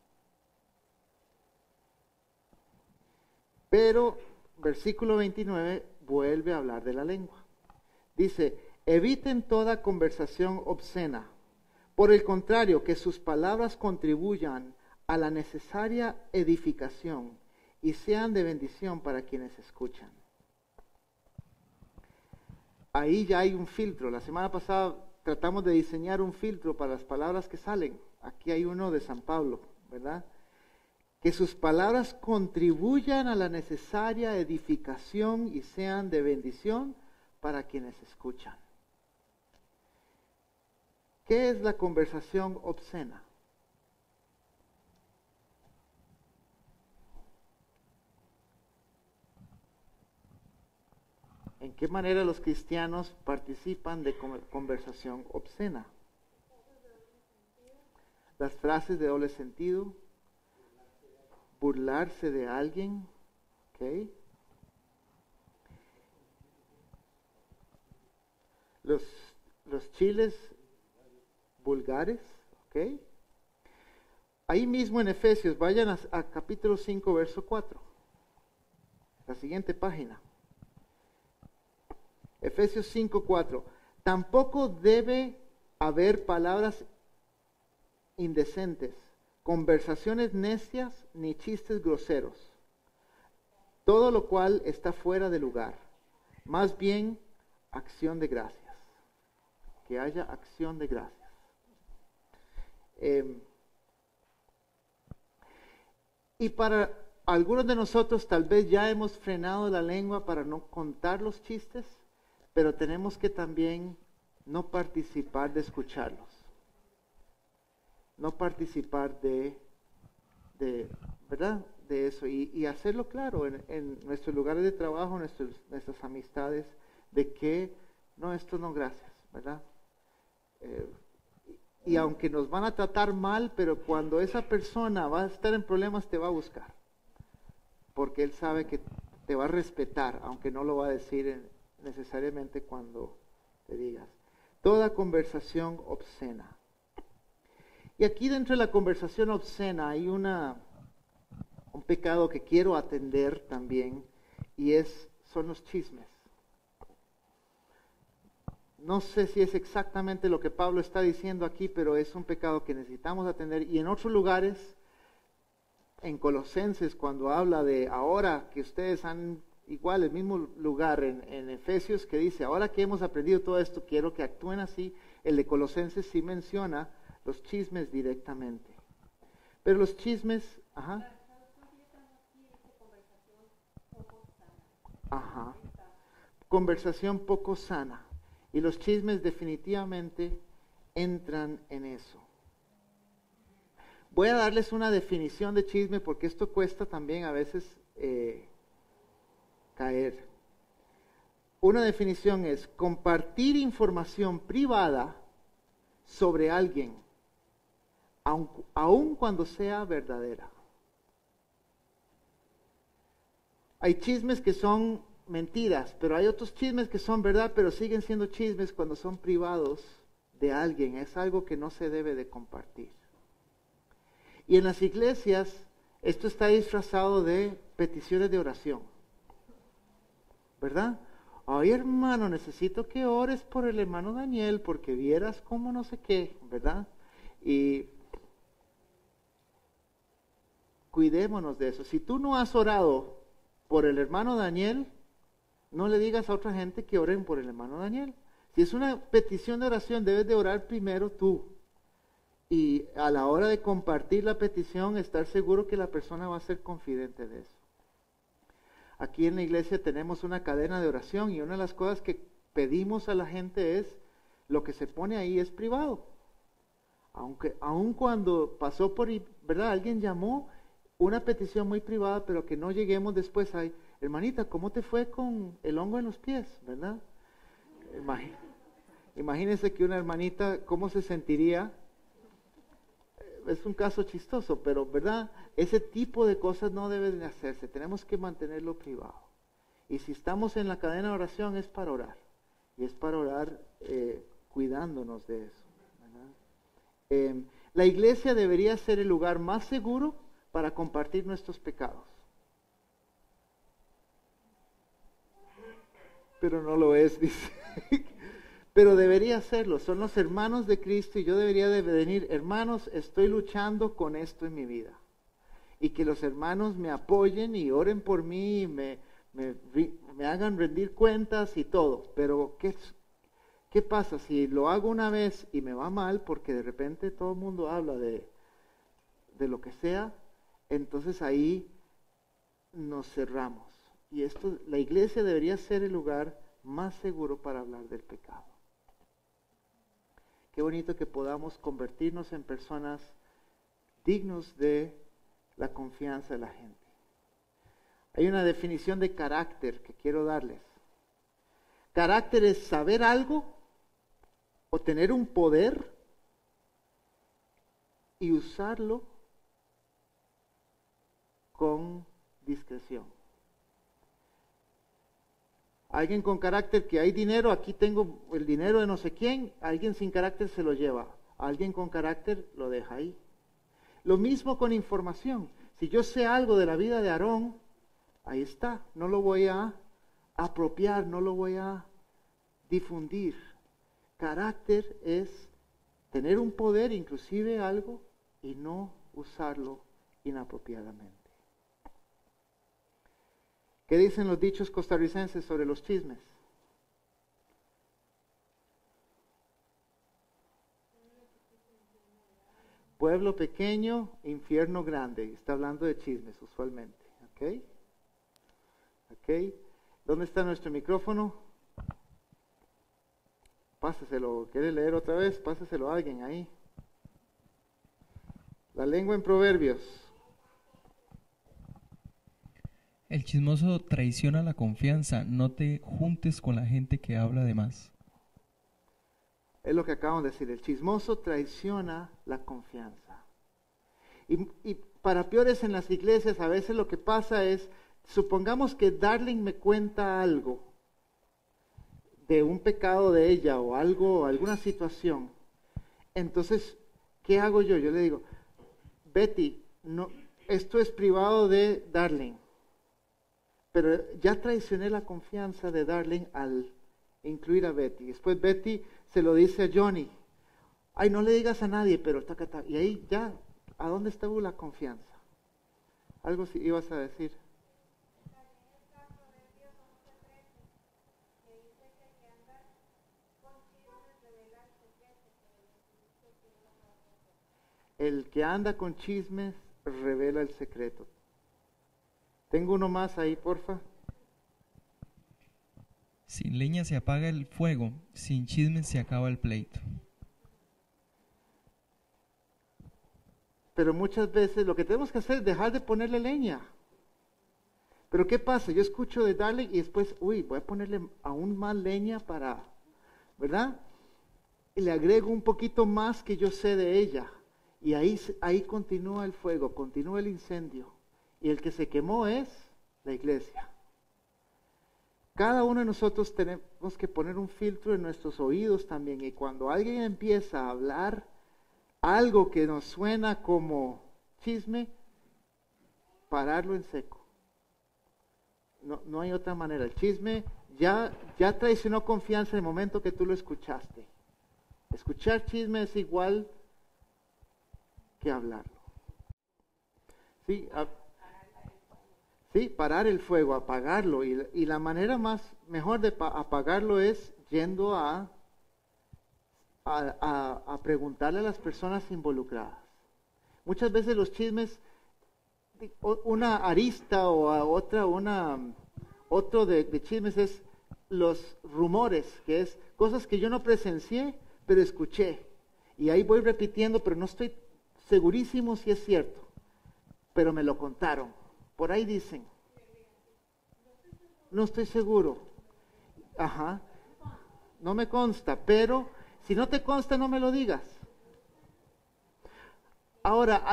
Pero, versículo 29 vuelve a hablar de la lengua. Dice, eviten toda conversación obscena. Por el contrario, que sus palabras contribuyan a la necesaria edificación y sean de bendición para quienes escuchan. ahí ya hay un filtro. La semana pasada tratamos de diseñar un filtro para las palabras que salen. Aquí hay uno de San Pablo, ¿verdad? Que sus palabras contribuyan a la necesaria edificación y sean de bendición para quienes escuchan. ¿Qué es la conversación obscena? ¿En qué manera los cristianos participan de conversación obscena? Las frases de doble sentido, burlarse de alguien, ¿ok? Los chiles vulgares, ¿ok? Ahí mismo en Efesios, vayan a capítulo 5, verso 4. La siguiente página. Efesios 5, 4. Tampoco debe haber palabras indecentes, conversaciones necias ni chistes groseros, todo lo cual está fuera de lugar. Más bien, acción de gracias. Que haya acción de gracias. Y para algunos de nosotros tal vez ya hemos frenado la lengua para no contar los chistes, pero tenemos que también no participar de escucharlos. No participar de ¿verdad? De eso y hacerlo claro en nuestros lugares de trabajo, nuestras amistades, de que no, esto no, gracias, ¿verdad? Y aunque nos van a tratar mal, pero cuando esa persona va a estar en problemas, te va a buscar. Porque él sabe que te va a respetar, aunque no lo va a decir necesariamente cuando te digas. Toda conversación obscena. Y aquí dentro de la conversación obscena hay un pecado que quiero atender también, y son los chismes. No sé si es exactamente lo que Pablo está diciendo aquí, pero es un pecado que necesitamos atender. Y en otros lugares, en Colosenses, cuando habla de ahora que ustedes han, igual el mismo lugar en Efesios, que dice, ahora que hemos aprendido todo esto, quiero que actúen así. El de Colosenses sí menciona los chismes directamente. Pero los chismes, conversación poco sana. Y los chismes definitivamente entran en eso. Voy a darles una definición de chisme porque esto cuesta también a veces caer. Una definición es compartir información privada sobre alguien, aun cuando sea verdadera. Hay chismes que son mentiras, pero hay otros chismes que son verdad, pero siguen siendo chismes cuando son privados de alguien. Es algo que no se debe de compartir. Y en las iglesias, esto está disfrazado de peticiones de oración, ¿verdad? Ay, hermano, necesito que ores por el hermano Daniel, porque vieras cómo no sé qué, ¿verdad? Y cuidémonos de eso. Si tú no has orado por el hermano Daniel, no le digas a otra gente que oren por el hermano Daniel. Si es una petición de oración, debes de orar primero tú. Y a la hora de compartir la petición, estar seguro que la persona va a ser confidente de eso. Aquí en la iglesia tenemos una cadena de oración y una de las cosas que pedimos a la gente es, lo que se pone ahí es privado. Aun cuando pasó por, ¿verdad? Alguien llamó una petición muy privada, pero que no lleguemos después a, hermanita, ¿cómo te fue con el hongo en los pies? ¿Verdad? Imagínense que una hermanita, ¿cómo se sentiría? Es un caso chistoso, pero ¿verdad? Ese tipo de cosas no deben de hacerse. Tenemos que mantenerlo privado. Y si estamos en la cadena de oración es para orar. Y es para orar cuidándonos de eso, ¿verdad? La iglesia debería ser el lugar más seguro para compartir nuestros pecados. Pero no lo es, dice. Pero debería serlo. Son los hermanos de Cristo y yo debería de venir, hermanos, estoy luchando con esto en mi vida. Y que los hermanos me apoyen y oren por mí y me me hagan rendir cuentas y todo, pero ¿qué pasa si lo hago una vez y me va mal porque de repente todo el mundo habla de lo que sea? Entonces ahí nos cerramos. Y la iglesia debería ser el lugar más seguro para hablar del pecado. Qué bonito que podamos convertirnos en personas dignos de la confianza de la gente. Hay una definición de carácter que quiero darles. Carácter es saber algo o tener un poder y usarlo con discreción. Alguien con carácter que hay dinero, aquí tengo el dinero de no sé quién, alguien sin carácter se lo lleva, alguien con carácter lo deja ahí. Lo mismo con información. Si yo sé algo de la vida de Aarón, ahí está, no lo voy a apropiar, no lo voy a difundir. Carácter es tener un poder, inclusive algo, y no usarlo inapropiadamente. ¿Qué dicen los dichos costarricenses sobre los chismes? Pueblo pequeño, infierno grande. Está hablando de chismes usualmente. ¿Ok? ¿Dónde está nuestro micrófono? Páseselo. ¿Quiere leer otra vez? Páseselo a alguien ahí. La lengua en Proverbios. El chismoso traiciona la confianza. No te juntes con la gente que habla de más. Es lo que acabamos de decir. El chismoso traiciona la confianza. Y para peores en las iglesias, a veces lo que pasa es, supongamos que Darling me cuenta algo de un pecado de ella o algo, alguna situación. Entonces, ¿qué hago yo? Yo le digo, Betty, no, esto es privado de Darling. Pero ya traicioné la confianza de Darling al incluir a Betty. Después Betty se lo dice a Johnny. Ay, no le digas a nadie, pero taca. Y ahí ya, ¿a dónde estuvo la confianza? Algo sí ibas a decir. El que anda con chismes revela el secreto. Tengo uno más ahí, porfa. Sin leña se apaga el fuego, sin chismes se acaba el pleito. Pero muchas veces lo que tenemos que hacer es dejar de ponerle leña. Pero ¿qué pasa? Yo escucho de Darling y después, voy a ponerle aún más leña para, ¿verdad? Y le agrego un poquito más que yo sé de ella. Y ahí continúa el fuego, continúa el incendio. Y el que se quemó es la iglesia. Cada uno de nosotros tenemos que poner un filtro en nuestros oídos también. Y cuando alguien empieza a hablar algo que nos suena como chisme, pararlo en seco. No hay otra manera. El chisme ya traicionó confianza en el momento que tú lo escuchaste. Escuchar chisme es igual que hablarlo. Sí, parar el fuego, apagarlo. Y la manera mejor de apagarlo es yendo a preguntarle a las personas involucradas. Muchas veces los chismes, una arista o otro de chismes es los rumores, que es cosas que yo no presencié, pero escuché. Y ahí voy repitiendo, pero no estoy segurísimo si es cierto. Pero me lo contaron. Por ahí dicen. No estoy seguro. Ajá. No me consta, pero si no te consta, no me lo digas. Ahora,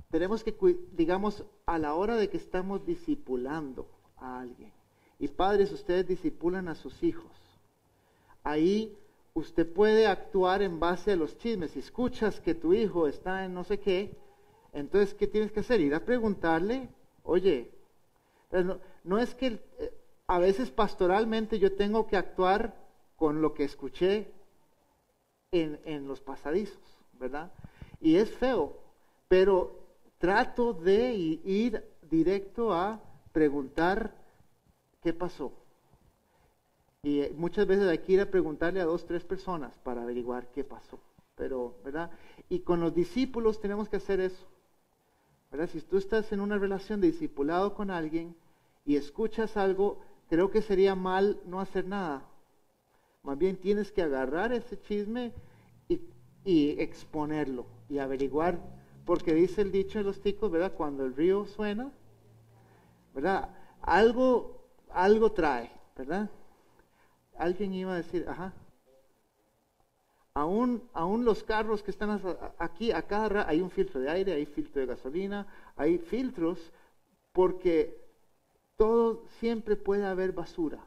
tenemos que, digamos, a la hora de que estamos discipulando a alguien, y padres, ustedes discipulan a sus hijos, ahí usted puede actuar en base a los chismes. Si escuchas que tu hijo está en no sé qué, entonces, ¿qué tienes que hacer? Ir a preguntarle, oye, no es que a veces pastoralmente yo tengo que actuar con lo que escuché en los pasadizos, ¿verdad? Y es feo, pero trato de ir directo a preguntar qué pasó. Y muchas veces hay que ir a preguntarle a 2, 3 personas para averiguar qué pasó. Pero, ¿verdad? Y con los discípulos tenemos que hacer eso. ¿Verdad? Si tú estás en una relación de discipulado con alguien y escuchas algo, creo que sería mal no hacer nada. Más bien tienes que agarrar ese chisme y exponerlo y averiguar, porque dice el dicho de los ticos, ¿verdad? Cuando el río suena, ¿verdad? Algo trae, ¿verdad? Alguien iba a decir, ajá. Aún los carros que están aquí, acá hay un filtro de aire, hay filtro de gasolina, hay filtros, porque todo siempre puede haber basura.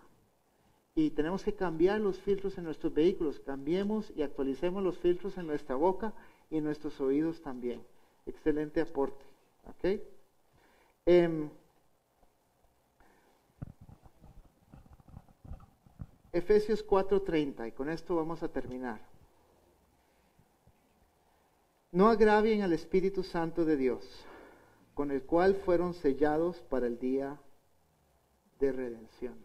Y tenemos que cambiar los filtros en nuestros vehículos. Cambiemos y actualicemos los filtros en nuestra boca y en nuestros oídos también. Excelente aporte. ¿Ok? Efesios 4:30, y con esto vamos a terminar. No agravien al Espíritu Santo de Dios, con el cual fueron sellados para el día de redención.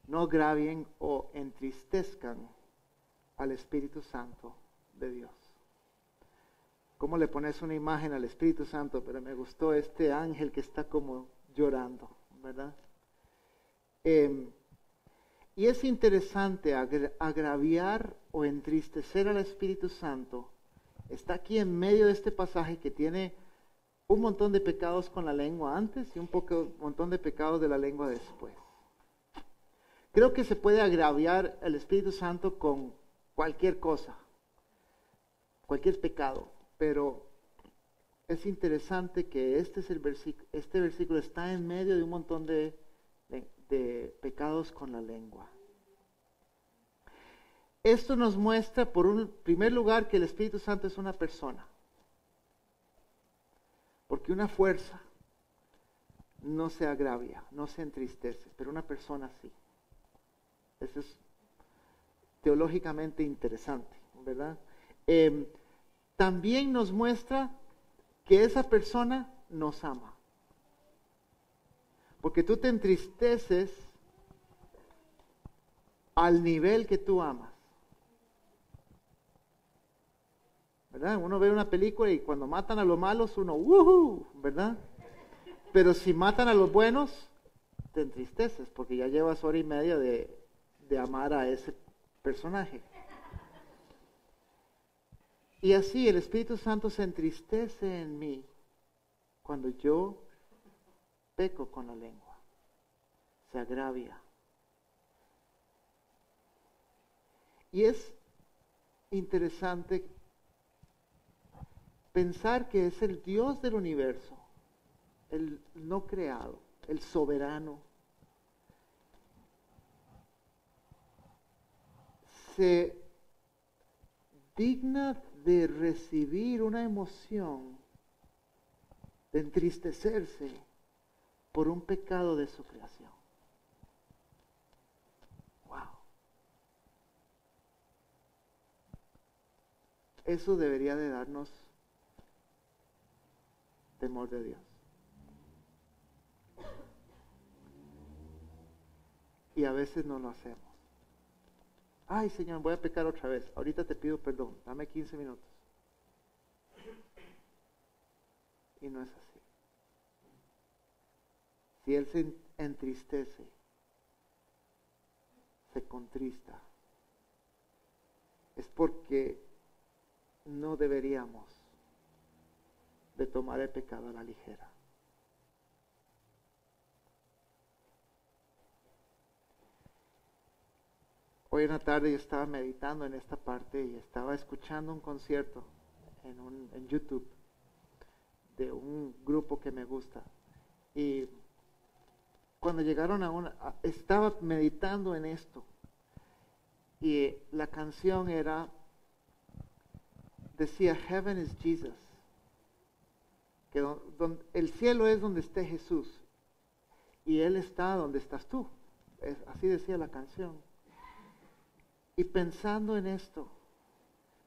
No agravien o entristezcan al Espíritu Santo de Dios. ¿Cómo le pones una imagen al Espíritu Santo? Pero me gustó este ángel que está como llorando, ¿verdad? Y es interesante agraviar o entristecer al Espíritu Santo. Está aquí en medio de este pasaje que tiene un montón de pecados con la lengua antes y un montón de pecados de la lengua después. Creo que se puede agraviar al Espíritu Santo con cualquier cosa, cualquier pecado, pero es interesante que este versículo está en medio de un montón de pecados con la lengua. Esto nos muestra, primer lugar, que el Espíritu Santo es una persona. Porque una fuerza no se agravia, no se entristece, pero una persona sí. Eso es teológicamente interesante, ¿verdad? También nos muestra que esa persona nos ama. Porque tú te entristeces al nivel que tú amas. ¿Verdad? Uno ve una película y cuando matan a los malos uno, ¡woohoo! ¿Verdad? Pero si matan a los buenos, te entristeces porque ya llevas hora y media de amar a ese personaje. Y así el Espíritu Santo se entristece en mí cuando yo peco con la lengua, se agravia. Y es interesante pensar que es el Dios del universo, el no creado, el soberano, se digna de recibir una emoción, de entristecerse por un pecado de su creación. Wow. Eso debería de darnos temor de Dios. Y a veces no lo hacemos. Ay, Señor, voy a pecar otra vez. Ahorita te pido perdón. Dame 15 minutos. Y no es así. Si Él se entristece, se contrista, es porque no deberíamos de tomar el pecado a la ligera. Hoy en la tarde yo estaba meditando en esta parte y estaba escuchando un concierto en YouTube de un grupo que me gusta. Y cuando llegaron estaba meditando en esto. Y la canción decía, Heaven is Jesus. Que el cielo es donde esté Jesús. Y Él está donde estás tú. Así decía la canción. Y pensando en esto,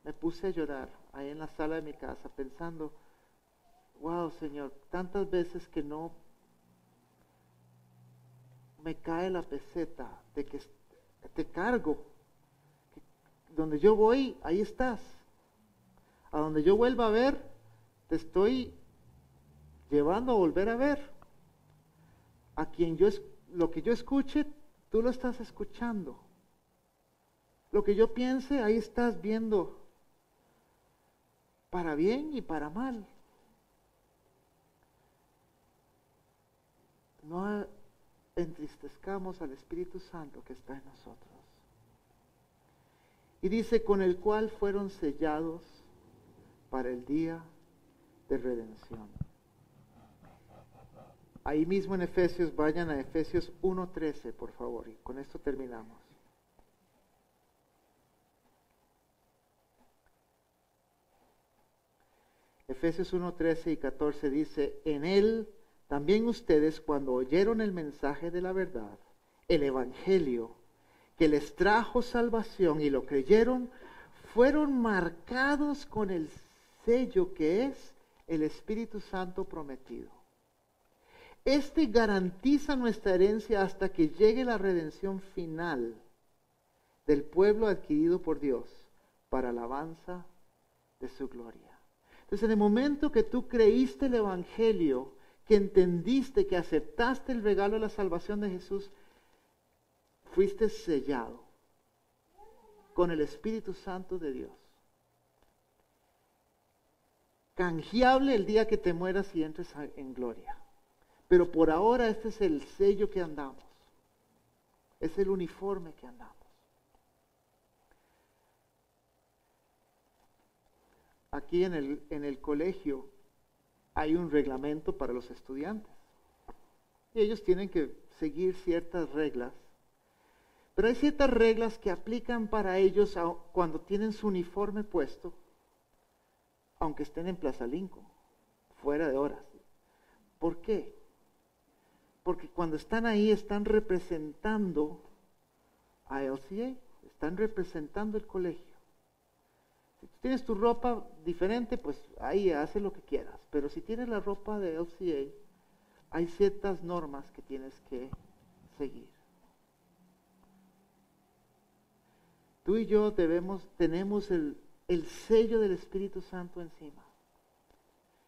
me puse a llorar ahí en la sala de mi casa pensando, wow, Señor, tantas veces que no me cae la peseta de que te cargo. Donde yo voy, ahí estás. A donde yo vuelva a ver, te estoy llevando a volver a ver. A quien lo que yo escuche, tú lo estás escuchando. Lo que yo piense, ahí estás viendo. Para bien y para mal. No entristezcamos al Espíritu Santo que está en nosotros. Y dice, con el cual fueron sellados para el día de redención. Ahí mismo en Efesios, vayan a Efesios 1:13, por favor, y con esto terminamos. Efesios 1:13 y 14 dice, en él también ustedes, cuando oyeron el mensaje de la verdad, el evangelio, que les trajo salvación y lo creyeron, fueron marcados con el sello que es el Espíritu Santo prometido. Este garantiza nuestra herencia hasta que llegue la redención final del pueblo adquirido por Dios para alabanza de su gloria. Entonces, en el momento que tú creíste el evangelio, que entendiste, que aceptaste el regalo de la salvación de Jesús, fuiste sellado con el Espíritu Santo de Dios. Canjeable el día que te mueras y entres en gloria. Pero por ahora este es el sello que andamos. Es el uniforme que andamos. Aquí en el colegio hay un reglamento para los estudiantes. Y ellos tienen que seguir ciertas reglas. Pero hay ciertas reglas que aplican para ellos cuando tienen su uniforme puesto, aunque estén en Plaza Lincoln, fuera de horas. ¿Por qué? Porque cuando están ahí están representando a LCA, están representando el colegio. Si tú tienes tu ropa diferente, pues ahí hace lo que quieras. Pero si tienes la ropa de LCA, hay ciertas normas que tienes que seguir. Tú y yo tenemos el sello del Espíritu Santo encima.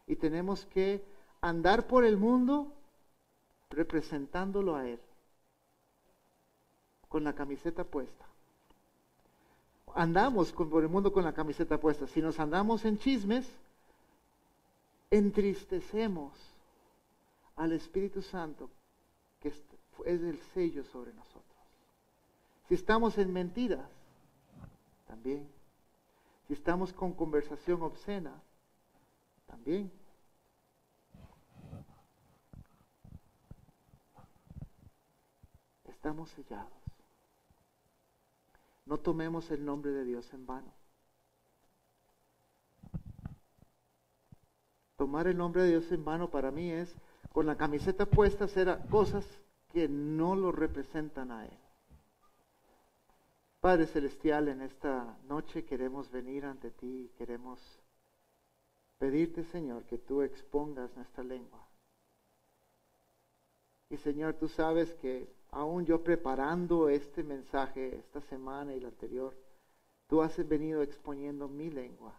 Y tenemos que andar por el mundo representándolo a Él. Con la camiseta puesta. Andamos por el mundo con la camiseta puesta. Si nos andamos en chismes, entristecemos al Espíritu Santo, que es el sello sobre nosotros. Si estamos en mentiras, también. Si estamos con conversación obscena, también. Estamos sellados. No tomemos el nombre de Dios en vano. Tomar el nombre de Dios en vano para mí es, con la camiseta puesta, hacer cosas que no lo representan a Él. Padre Celestial, en esta noche queremos venir ante ti y queremos pedirte, Señor, que tú expongas nuestra lengua. Y Señor, tú sabes que aún yo preparando este mensaje esta semana y la anterior, tú has venido exponiendo mi lengua.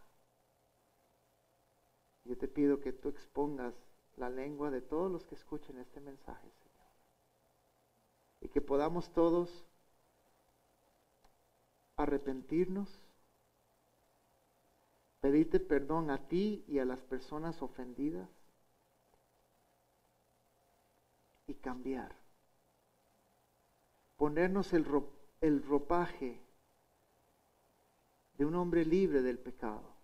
Yo te pido que tú expongas la lengua de todos los que escuchen este mensaje, Señor. Y que podamos todos arrepentirnos, pedirte perdón a ti y a las personas ofendidas y cambiar. Ponernos el ropaje de un hombre libre del pecado.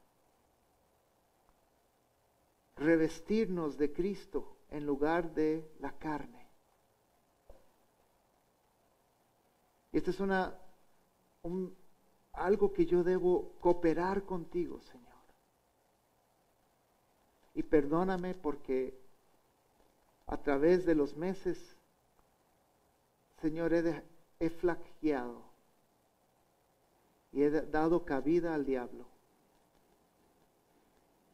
Revestirnos de Cristo en lugar de la carne. Y esto es algo que yo debo cooperar contigo, Señor. Y perdóname porque a través de los meses, Señor, he flaqueado y he dado cabida al diablo.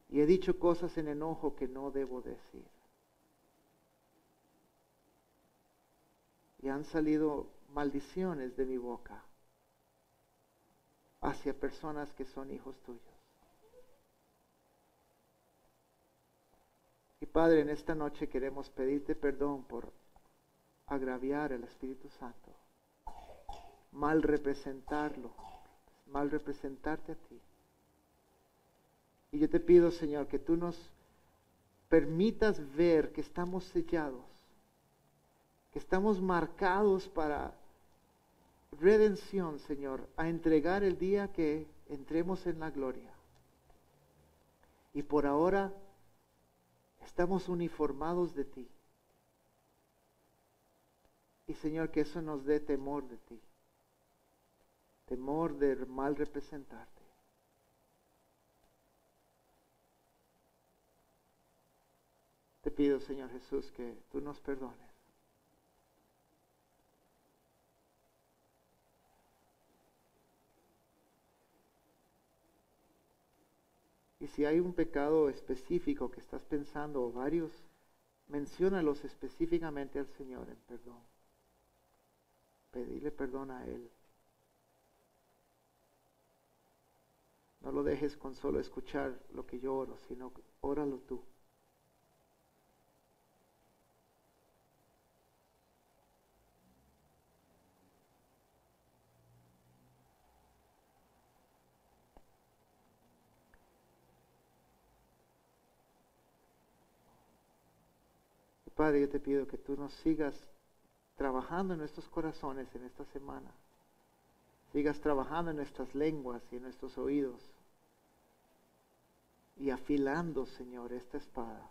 Y he dicho cosas en enojo que no debo decir. Y han salido maldiciones de mi boca hacia personas que son hijos tuyos. Y Padre, en esta noche queremos pedirte perdón por agraviar al Espíritu Santo, mal representarlo, mal representarte a ti. Y yo te pido, Señor, que tú nos permitas ver que estamos sellados, que estamos marcados para redención, Señor, a entregar el día que entremos en la gloria. Y por ahora estamos uniformados de ti. Y Señor, que eso nos dé temor de ti, temor de mal representarte. Te pido, Señor Jesús, que tú nos perdones. Y si hay un pecado específico que estás pensando, o varios, menciónalos específicamente al Señor en perdón. Pedirle perdón a Él. No lo dejes con solo escuchar lo que yo oro, sino óralo tú. Padre, yo te pido que tú nos sigas trabajando en nuestros corazones en esta semana. Sigas trabajando en nuestras lenguas y en nuestros oídos. Y afilando, Señor, esta espada.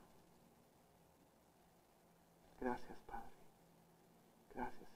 Gracias, Padre. Gracias.